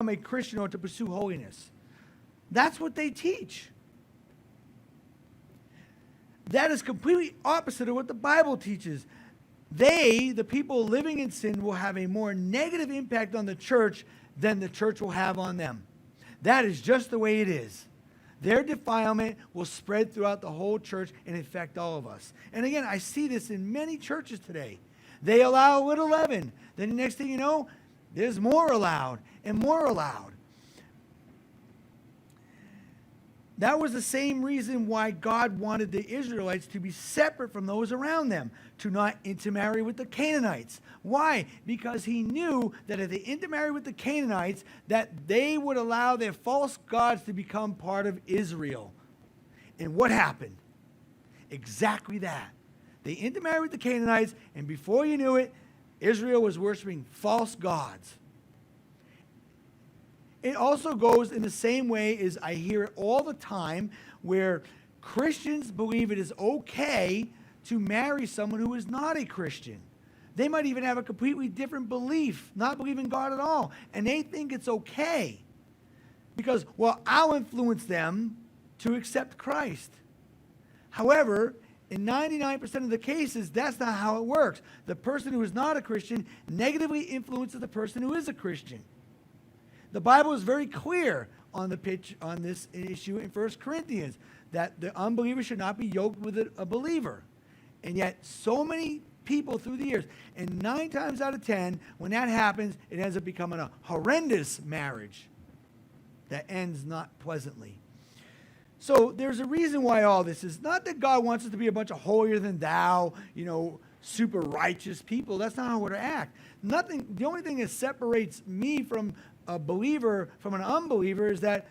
a Christian or to pursue holiness. That's what they teach. That is completely opposite of what the Bible teaches. They, the people living in sin, will have a more negative impact on the church than the church will have on them. That is just the way it is. Their defilement will spread throughout the whole church and affect all of us. And again, I see this in many churches today. They allow a little leaven. Then the next thing you know, there's more allowed and more allowed. That was the same reason why God wanted the Israelites to be separate from those around them, to not intermarry with the Canaanites. Why? Because he knew that if they intermarried with the Canaanites, that they would allow their false gods to become part of Israel. And what happened? Exactly that. They intermarried with the Canaanites, and before you knew it, Israel was worshiping false gods. It also goes in the same way as I hear it all the time, where Christians believe it is okay to marry someone who is not a Christian. They might even have a completely different belief, not believe in God at all, and they think it's okay because, well, I'll influence them to accept Christ. However, in 99% of the cases, that's not how it works. The person who is not a Christian negatively influences the person who is a Christian. The Bible is very clear on this issue in 1 Corinthians, that the unbeliever should not be yoked with a believer. And yet, so many people through the years, and 9 times out of 10, when that happens, it ends up becoming a horrendous marriage that ends not pleasantly. So there's a reason why all this is. Not that God wants us to be a bunch of holier than thou, super righteous people. That's not how we're to act. The only thing that separates me from a believer from an unbeliever is that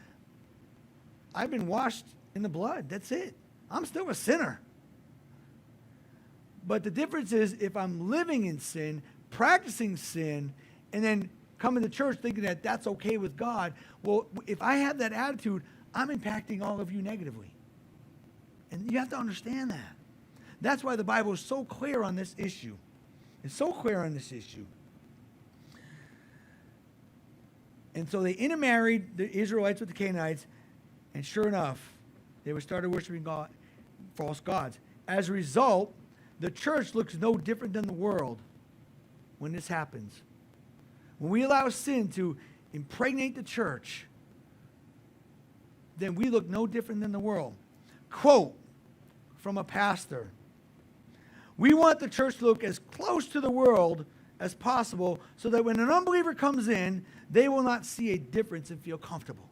I've been washed in the blood. That's it. I'm still a sinner. But the difference is if I'm living in sin, practicing sin, and then coming to church thinking that that's okay with God, well, if I have that attitude, I'm impacting all of you negatively. And you have to understand that. That's why the Bible is so clear on this issue. It's so clear on this issue. And so they intermarried the Israelites with the Canaanites, and sure enough, they started worshiping false gods. As a result, the church looks no different than the world when this happens. When we allow sin to impregnate the church, then we look no different than the world. Quote from a pastor: "We want the church to look as close to the world as possible so that when an unbeliever comes in, they will not see a difference and feel comfortable."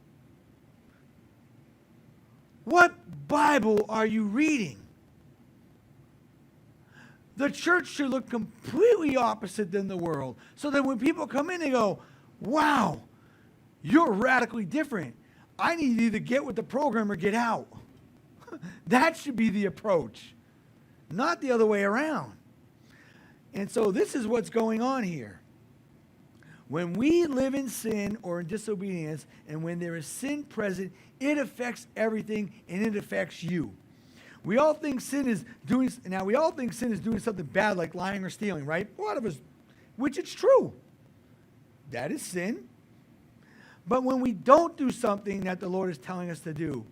What Bible are you reading? The church should look completely opposite than the world, so that when people come in, they go, "Wow, you're radically different. I need to either get with the program or get out." That should be the approach, not the other way around. And so this is what's going on here. When we live in sin or in disobedience, and when there is sin present, it affects everything, and it affects you. We all think sin is doing something bad, like lying or stealing, right? A lot of us, which it's true. That is sin. But when we don't do something that the Lord is telling us to do,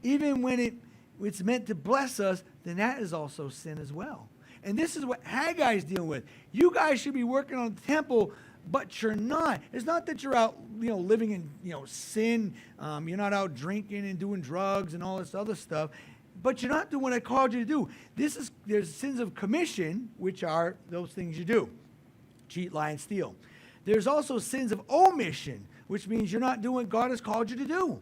even when it's meant to bless us, then that is also sin as well. And this is what Haggai is dealing with. You guys should be working on the temple, but you're not. It's not that you're out, living in, sin. You're not out drinking and doing drugs and all this other stuff. But you're not doing what I called you to do. There's sins of commission, which are those things you do: cheat, lie, and steal. There's also sins of omission, which means you're not doing what God has called you to do.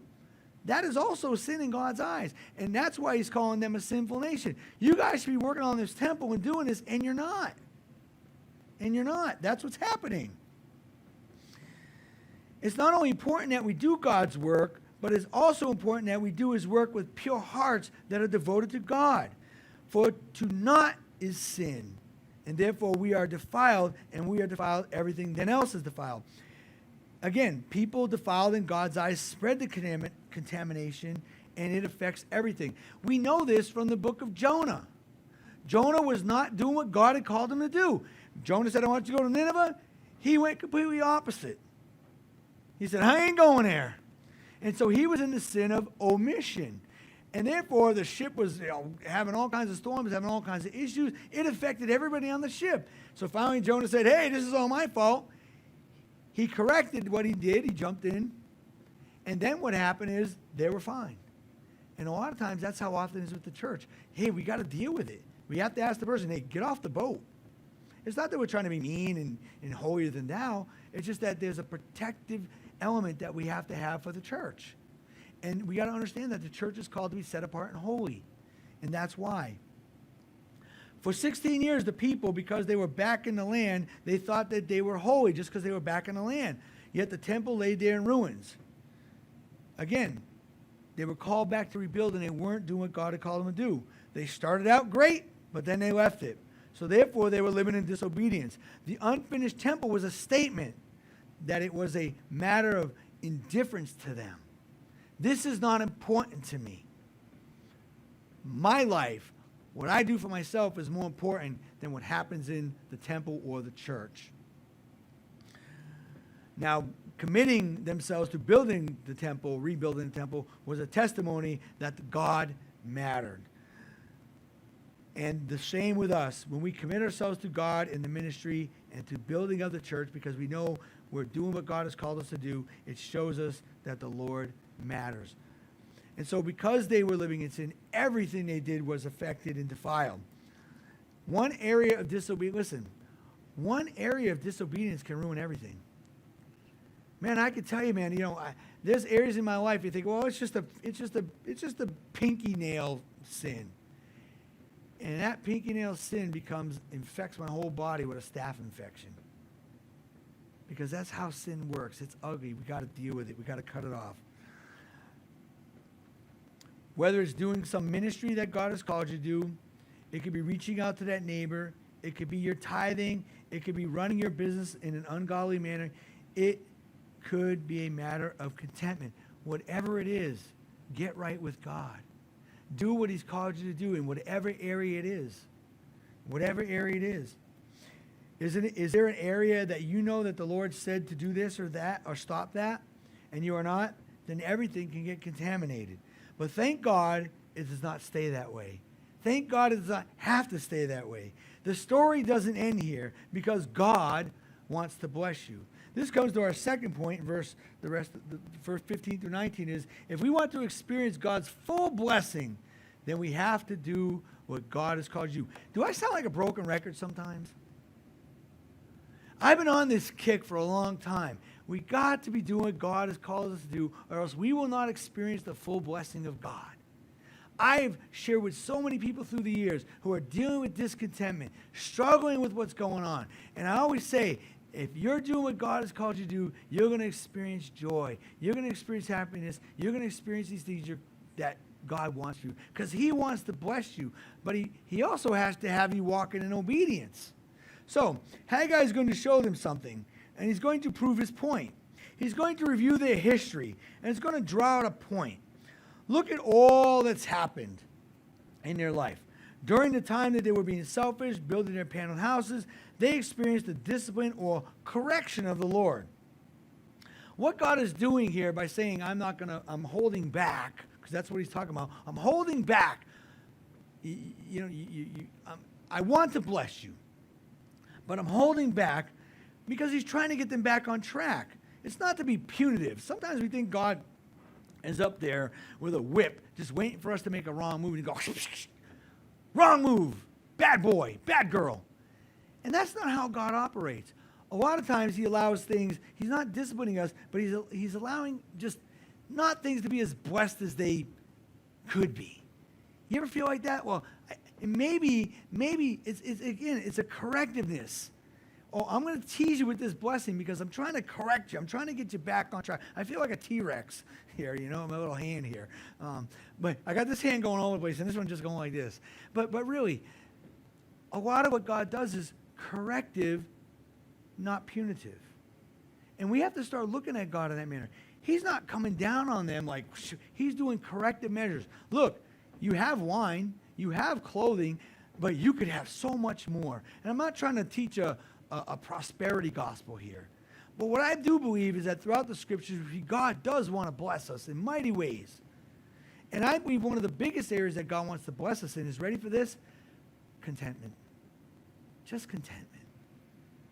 That is also sin in God's eyes. And that's why he's calling them a sinful nation. You guys should be working on this temple and doing this, and you're not. And you're not. That's what's happening. It's not only important that we do God's work, but it's also important that we do his work with pure hearts that are devoted to God. For to not is sin, and therefore we are defiled, and we are defiled, everything then else is defiled. Again, people defiled in God's eyes spread the contamination, and it affects everything. We know this from the book of Jonah. Jonah was not doing what God had called him to do. Jonah said, "I want you to go to Nineveh." He went completely opposite. He said, I ain't going there. And so he was in the sin of omission. And therefore, the ship was having all kinds of storms, having all kinds of issues. It affected everybody on the ship. So finally, Jonah said, hey, this is all my fault. He corrected what he did. He jumped in. And then what happened is they were fine. And a lot of times, that's how often it is with the church. Hey, we got to deal with it. We have to ask the person, hey, get off the boat. It's not that we're trying to be mean and holier than thou. It's just that there's a protective element that we have to have for the church. And we got to understand that the church is called to be set apart and holy. And that's why. For 16 years, the people, because they were back in the land, they thought that they were holy just because they were back in the land. Yet the temple lay there in ruins. Again, they were called back to rebuild, and they weren't doing what God had called them to do. They started out great, but then they left it. So therefore, they were living in disobedience. The unfinished temple was a statement that it was a matter of indifference to them. This is not important to me. My life, what I do for myself, is more important than what happens in the temple or the church. Now, committing themselves to building the temple, rebuilding the temple, was a testimony that God mattered. And the same with us. When we commit ourselves to God in the ministry and to building of the church, because we know we're doing what God has called us to do, it shows us that the Lord matters. And so because they were living in sin, everything they did was affected and defiled. One area of disobedience, listen, one area of disobedience can ruin everything. Man, I can tell you, man, there's areas in my life you think, well, it's just a pinky nail sin. And that pinky nail sin infects my whole body with a staph infection. Because that's how sin works. It's ugly. We got to deal with it. We got to cut it off. Whether it's doing some ministry that God has called you to do, it could be reaching out to that neighbor, it could be your tithing, it could be running your business in an ungodly manner. It could be a matter of contentment. Whatever it is, get right with God. Do what he's called you to do in whatever area it is. Whatever area it is. Is there an area that you know that the Lord said to do this or that or stop that, and you are not? Then everything can get contaminated. But thank God it does not stay that way. Thank God it does not have to stay that way. The story doesn't end here because God wants to bless you. This comes to our second point in verse 15 through 19 is, if we want to experience God's full blessing, then we have to do what God has called you. Do I sound like a broken record sometimes? I've been on this kick for a long time. We got to be doing what God has called us to do, or else we will not experience the full blessing of God. I've shared with so many people through the years who are dealing with discontentment, struggling with what's going on. And I always say, if you're doing what God has called you to do, you're going to experience joy. You're going to experience happiness. You're going to experience these things that God wants you, because he wants to bless you. But he also has to have you walking in obedience. So Haggai is going to show them something, and he's going to prove his point. He's going to review their history, and he's going to draw out a point. Look at all that's happened in their life. During the time that they were being selfish, building their paneled houses, they experienced the discipline or correction of the Lord. What God is doing here by saying, I'm holding back, because that's what he's talking about. I'm holding back. I want to bless you, but I'm holding back because he's trying to get them back on track. It's not to be punitive. Sometimes we think God is up there with a whip, just waiting for us to make a wrong move and go, wrong move, bad boy, bad girl. And that's not how God operates. A lot of times he allows things, he's not disciplining us, but he's allowing just not things to be as blessed as they could be. You ever feel like that? Well, maybe it's a correctiveness. Oh, I'm going to tease you with this blessing because I'm trying to correct you. I'm trying to get you back on track. I feel like a T-Rex here, my little hand here. But I got this hand going all over the place, and this one just going like this. But really, a lot of what God does is corrective, not punitive. And we have to start looking at God in that manner. He's not coming down on them like he's doing corrective measures. Look, you have wine, you have clothing, but you could have so much more. And I'm not trying to teach a prosperity gospel here. But what I do believe is that throughout the scriptures, God does want to bless us in mighty ways. And I believe one of the biggest areas that God wants to bless us in is, ready for this? Contentment. Just contentment.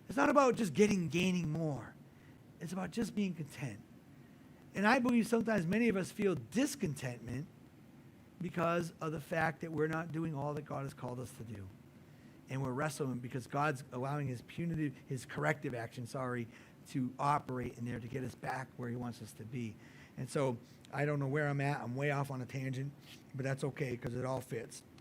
It's not about just gaining more. It's about just being content. And I believe sometimes many of us feel discontentment because of the fact that we're not doing all that God has called us to do. And we're wrestling because God's allowing his corrective action, to operate in there to get us back where he wants us to be. And so I don't know where I'm at. I'm way off on a tangent, but that's okay because it all fits.